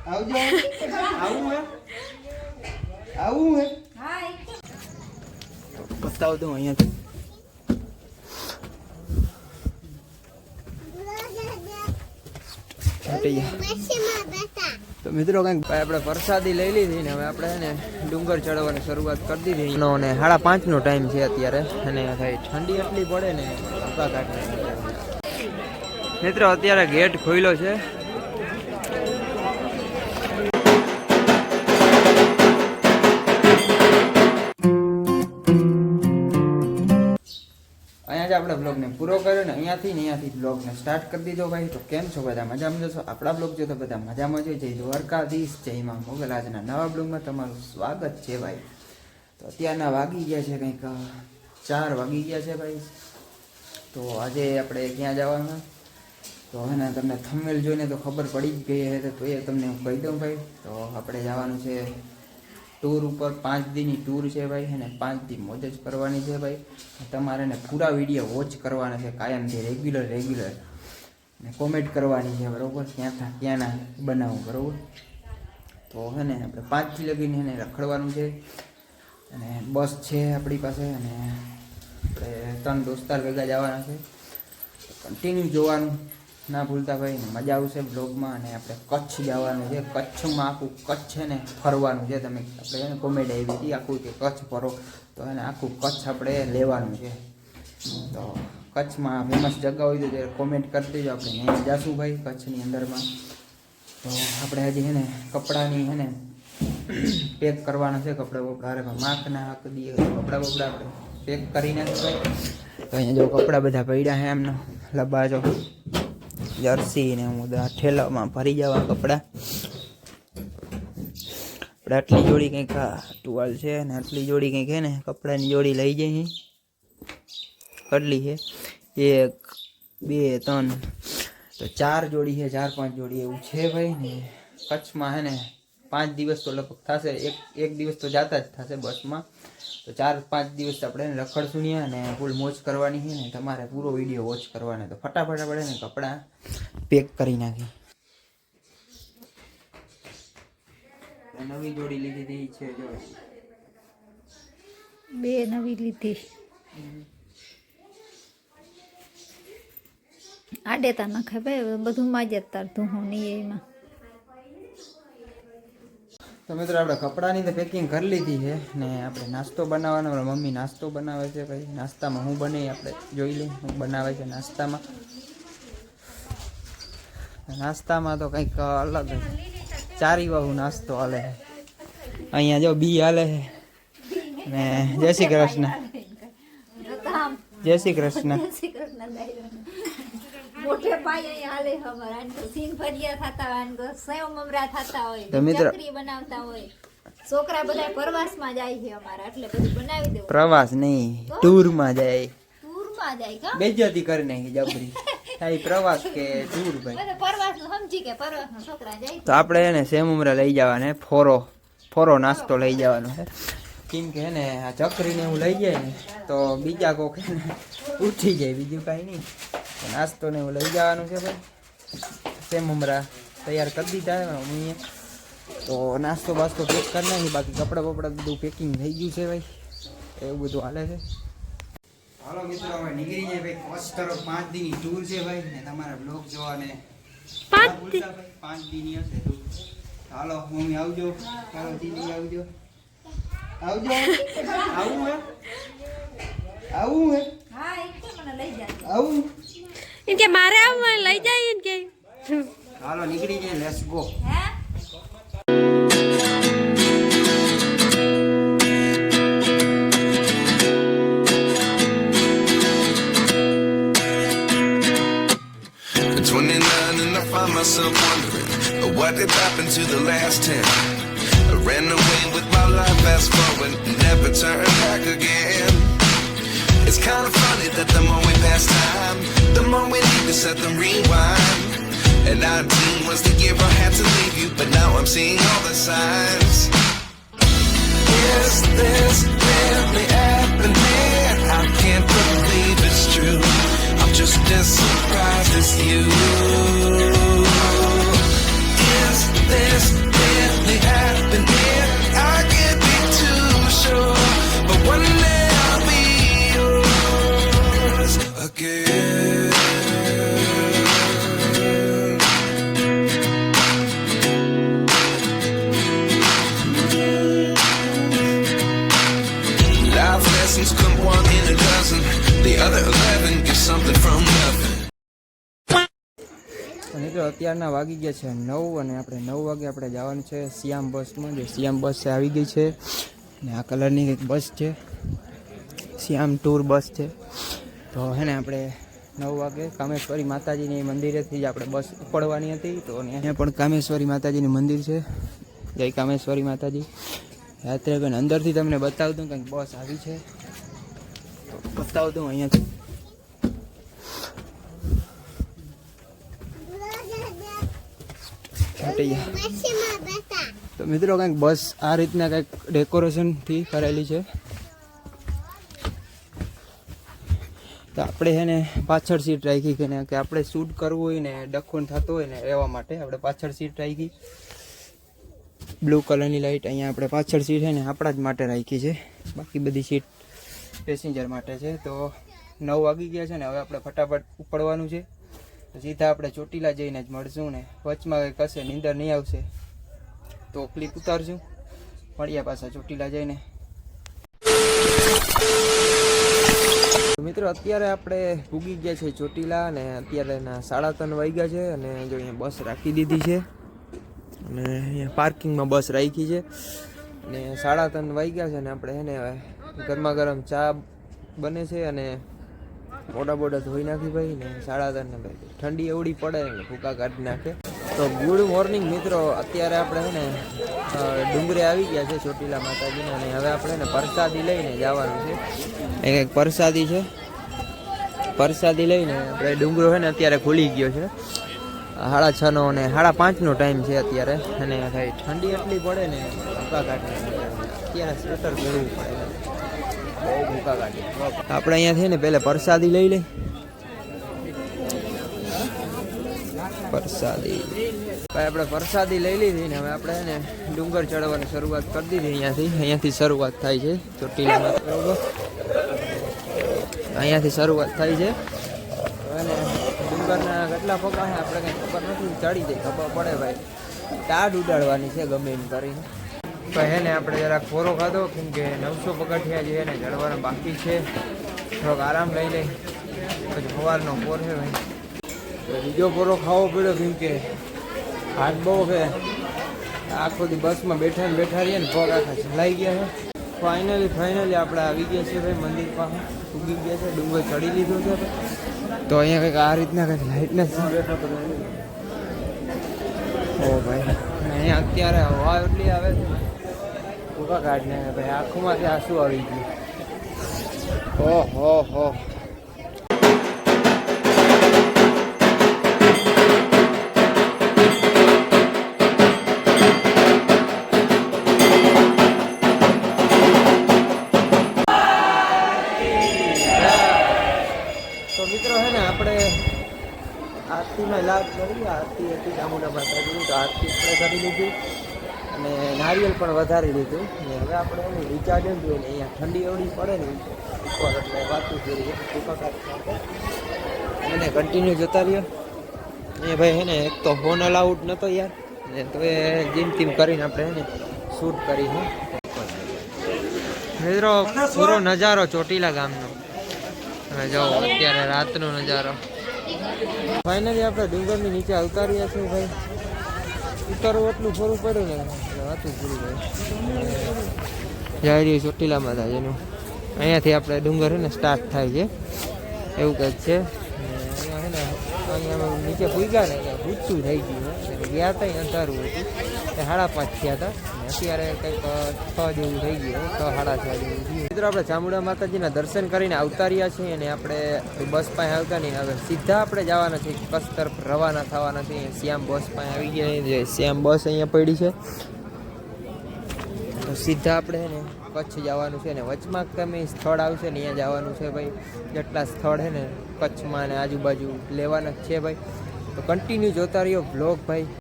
આવજો. આવું હે આવું હે બતાવ દઉં અહીંયાથી. તો મિત્રો કંઈક આપણે પ્રસાદી લઈ લીધી ને હવે આપણે ને ડુંગર ચડવાની શરૂઆત કરી દીધી અને 5:30નો ટાઈમ છે અત્યારે અને ભાઈ ઠંડી એટલી પડે ને મિત્રો અત્યારે ગેટ ખોલ્યો છે. આપણે બ્લોગને પૂરો કર્યો ને અહીંયાથી બ્લોગને સ્ટાર્ટ કરી દીધો ભાઈ. તો કેમ છો બધા? મજામાં જશો? આપણા બ્લોગ જો તો બધા મજામાં છે. જય દ્વારકાધીશ, જય માં મોગલ. આજના નવા બ્લોગમાં તમારું સ્વાગત છે ભાઈ. તો અત્યારના વાગી ગયા છે કંઈક 4 વાગી ગયા છે ભાઈ. તો આજે આપણે ક્યાં જવાના તો એને તમને થંબનેલ જોઈને તો ખબર પડી જ ગઈ હશે, તો એ તમને હું કહી દઉં ભાઈ. તો આપણે જવાનું છે ટૂર ઉપર. 5 દીની ટૂર છે ભાઈ અને 5 દી મોજ જ કરવાની છે ભાઈ. તમારે ને પૂરા વિડીયો વોચ કરવાના છે કાયમથી, રેગ્યુલર ને કોમેન્ટ કરવાની છે બરાબર, ક્યાંના બનાવું બરાબર. તો હે ને આપણે 5 થી લગીને એને રખડવાનું છે અને બસ છે આપણી પાસે અને આપણે 3 દોસ્તાર ભેગા જવાના છે. કન્ટિન્યુ જોવાનું ના ભૂલતા ભાઈ, મજા આવશે બ્લોગમાં. અને આપણે કચ્છ જવાનું છે. કચ્છમાં આખું કચ્છ છે ને ફરવાનું છે. તમે આપણે કોમેડી આવી હતી આખું કે કચ્છ ફરો, તો એને આખું કચ્છ આપણે લેવાનું છે. તો કચ્છમાં ફેમસ જગ્યા હોય તો કોમેન્ટ કરી દેજો, આપણે અહીંયા જઈશું ભાઈ કચ્છની અંદરમાં. તો આપણે હજી છે ને કપડાની છે ને પેક કરવાના છે. કપડાં માખ ના હાક દઈએ કપડાં આપણે પેક કરી નાખીએ. તો અહીંયા જો કપડાં બધા પડ્યા છે એમનો લબાજો જર્સી ને હું ઠેલામાં ભરી જવા કપડાં. આપણે આટલી જોડી કંઈક ટુવાલ છે ને આટલી જોડી કંઈક છે ને કપડાની જોડી લઈ જઈએ. કેટલી છે? 1 2 3 તો 4 જોડી છે, 4-5 જોડી એવું છે ભાઈ. ને કચ્છમાં છે ને 5 દિવસ તો લગભગ થશે. એક દિવસ તો જાતા જ થશે બસમાં. તો 4-5 દિવસ આપણે રખડશું ને અને ફૂલ મોજ કરવાની છે ને તમારે પૂરો વિડીયો વોચ કરવાનો. તો ફટાફટ આપણે ને કપડાં પેક કરી નાખી. નવી જોડી લીધી છે જો 2 નવી લીધી. આડેતા નાખે ભાઈ બધું માં જ તારતું હું નહીં એમાં. તો મિત્રો આપણે કપડાની તો પેકિંગ કરી લીધી છે ને આપણે નાસ્તો બનાવવાનો. મમ્મી નાસ્તો બનાવે છે ભાઈ. નાસ્તામાં હું બને આપણે જોઈ લઈએ હું બનાવે છે નાસ્તામાં. નાસ્તામાં તો કંઈક અલગ ચારી વાળું નાસ્તો હાલે છે. અહીંયા જો બી હાલે છે ને જય શ્રી કૃષ્ણ. જય શ્રી કૃષ્ણ. મોટે પાયે હાલે ખબર આનકો સીન ભરિયા થતા આનકો સેવ મમરા થતા હોય, ચકરી બનાવતા હોય. છોકરા બધા પ્રવાસમાં જાય છે અમારા, એટલે બધું બનાવી દેવું. પ્રવાસ નહીં, ટૂરમાં જાય. ટૂરમાં જાય કા બેજતી કરી નાખી જબરી. થાય પ્રવાસ કે ટૂર ભાઈ. બધા પ્રવાસનું સમજી કે પ્રવાસના છોકરા જાય. તો આપણે એને સેવ મમરા લઈ જવાના. ફોરો નાસ્તો લઈ જવાનો છે. કેમ કે ને આ ચકરીને હું લઈ જાય ને તો બીજા કોક ઉઠી જાય, બીજું કાંઈ નહીં. નાસ્તો ને એવું લઈ જવાનું છે ભાઈ. સેવ મમરા તૈયાર કરી દીધા મમ્મીએ. તો નાસ્તો બાસ્તો પેક કરી નાખી. બાકી કપડાં બપડા બધું પેકિંગ થઈ ગયું છે ભાઈ. એવું બધું હાલે છે. હાલો મિત્રો હવે નીકળી જાય ભાઈ કચ્છ તરફ. 5 દીની ટૂર છે ભાઈ ને તમારા બ્લોગ જોવાને 5 દીની હશે ટૂર. હાલો મમ્મી આવજો. હાલો દીદી આવજો. આવું હે હા એક તો મને લઈ જાય. આવું ઇનકે મારે આવું લઈ જાય ઇનકે. હાલો નીકળી જાય. Let's go. હે myself wondering what did happen to the last 10. I ran away with my life, fast forward, never turn back again. It's kind of funny that the more we pass time, the more we need to set the rewind. And 19 was the year I had to leave you, but now I'm seeing all the signs. Is this really happening? I can't believe it's true. I'm just as surprised as you. Is this અત્યારના વાગી ગયા છે 9 અને આપણે 9 વાગે આપણે જવાનું છે શ્યામ બસમાં. જે શ્યામ બસ છે આવી ગઈ છે ને આ કલરની એક બસ છે, શ્યામ ટૂર બસ છે. તો હે ને આપણે 9 વાગે કામેશ્વરી માતાજીની મંદિરેથી જ આપણે બસ ઉપડવાની હતી. તો અહીંયા પણ કામેશ્વરી માતાજીનું મંદિર છે. જય કામેશ્વરી માતાજી. રાત્રે પણ અંદરથી તમને બતાવતું કંઈક બસ આવી છે, તો બતાવતું અહીંયાથી. તો મિત્રો કંઈક બસ આ રીતના કંઈક ડેકોરેશનથી કરેલી છે. તો આપણે છે ને પાછળ સીટ રાખી કે આપણે શૂટ કરવું હોય ને ડખોન થતો હોય ને રહેવા માટે આપણે પાછળ સીટ રાખી. બ્લુ કલરની લાઇટ અહીંયા આપણે પાછળ સીટ છે ને આપણા જ માટે રાખી છે, બાકી બધી સીટ પેસેન્જર માટે છે. તો 9 વાગી ગયા છે ને હવે આપણે ફટાફટ ઉપડવાનું છે. તો સીધા આપણે ચોટીલા જઈને જ મળશું ને વચમાં કંઈ કશે નીંદર નહીં આવશે તો ક્લિપ ઉતારશું. મળ્યા પાછા ચોટીલા જઈને. મિત્રો અત્યારે આપણે ઉગી ગયા છે ચોટીલા અને અત્યારે 3:30 વાગ્યા છે અને જો અહીંયા બસ રાખી દીધી છે અને અહીંયા પાર્કિંગમાં બસ રાખી છે અને 3:30 વાગ્યા છે ને આપણે એને હવે ગરમા ગરમ ચા બને છે અને મોડા ધોઈ નાખી ભાઈ ને 3:30 ભાઈ ઠંડી એવડી પડે ને ભૂકા કાઢી નાખે. તો ગુડ મોર્નિંગ મિત્રો. અત્યારે આપણે છે ને ડુંગરે આવી ગયા છે ચોટીલા માતાજીને અને હવે આપણે ને પ્રસાદી લઈને જવાનું છે. એક પ્રસાદી છે, પ્રસાદી લઈને આપણે ડુંગરો છે ને અત્યારે ખુલી ગયો છે. 6:30 અને 5:30 ટાઈમ છે અત્યારે અને ભાઈ ઠંડી એટલી પડે ને ભૂકા કાઢી અત્યારે સ્વેટર પહેરવું પડે, બહુ ભૂકા કાઢી. આપણે અહીંયાથી ને પહેલાં પ્રસાદી લઈ લઈ. પ્રસાદી ભાઈ આપણે પ્રસાદી લઈ લીધી ને હવે આપણે ને ડુંગર ચડવાની શરૂઆત કરી દીધી. અહીંયાથી શરૂઆત થાય છે ચોટીલામાં, બરોબર? અહીંયાથી શરૂઆત થાય છે. અને ડુંગરના કેટલા પગા છે આપણે કંઈ ખબર નથી, ચડી જાય ખબર પડે ભાઈ. ટાઢ ઉડાડવાની છે ગમે એમ કરીને. ભાઈ એને આપણે જરાક ફોરો ખાધો કેમ કે 900 પગથિયા જે એને ચડવાના બાકી છે. થોડોક આરામ લઈ લઈ પછી સવારનો પોર છે ભાઈ. બીજો પોરો ખાવો પડ્યો કેમ કે હાથ બહુ છે. આખો દી બસમાં બેઠા રહીએ ને પગ આખા ચલાઈ ગયા છે. ફાઇનલી આપણે આવી ગયા છીએ ભાઈ મંદિર પાસે ઉગી ગયા છે, ડુંગર ચડી લીધો છે. તો અહીંયા કંઈક આ રીતના કંઈક લાઇટને ઓ ભાઈ અહીંયા અત્યારે હવા એટલી આવે છે ભૂકા કાઢને ભાઈ આંખોમાંથી આંસુ આવી ગયું. ઓહો. તો મિત્રો હે ને આપણે આરતીમાં લાભ કરી. આરતી હતી ચામુંડા માતાજીની, તો આરતી આપણે કરી લીધી અને નારિયેલ પણ વધારી લીધું. ને હવે આપણે એને રિચાર્જ એમ જોઈએ ને અહીંયા ઠંડી એવડી પડે ને ઉપર એટલે વાતું જોઈએ એને કન્ટિન્યુ જતા રહ્યો. એ ભાઈ હે ને એક તો ફોન અલાઉડ નહોતો યાર ને, તો એ જીમ તીમ કરીને આપણે એને શૂટ કરી છે. મિત્રો પૂરો નજારો ચોટીલા ગામનો હવે જાઓ અત્યારે રાતનો નજારો. ફાઇનલી આપણે ડુંગરની નીચે ઉતાર્યા છીએ ભાઈ. ઉતારવું એટલું ફરવું પડ્યું ને વાતું પૂરી ભાઈ. જાય રહ્યું ચોટીલા માતાજીનું. અહીંયાથી આપણે ડુંગર ને સ્ટાર્ટ થાય છે એવું કંઈક છે. અહીંયા નીચે પૂગ્યા ને ઊંચું થઈ ગયું. ગયા હતા અંધારું હતું, 5:30 થયા હતા. અત્યારે કંઈક 6 જેવું થઈ ગયું, 6-6:30 જેવું થયું. મિત્રો આપણે ચામુંડા માતાજીના દર્શન કરીને આવતા રહ્યા છીએ અને આપણે બસ પાસે આવતા નહીં, હવે સીધા આપણે જવાના છીએ કચ્છ તરફ રવાના થવાના છીએ. શ્યામ બસ પાસે આવી ગયા. જે શ્યામ બસ અહીંયા પડી છે તો સીધા આપણે ને કચ્છ જવાનું છે ને વચમાં તમે સ્થળ આવશે ને અહીંયા જવાનું છે ભાઈ. જેટલા સ્થળ છે ને કચ્છમાં ને આજુબાજુ લેવાના જ છે ભાઈ. તો કન્ટિન્યુ જોતા રહ્યો બ્લોગ ભાઈ.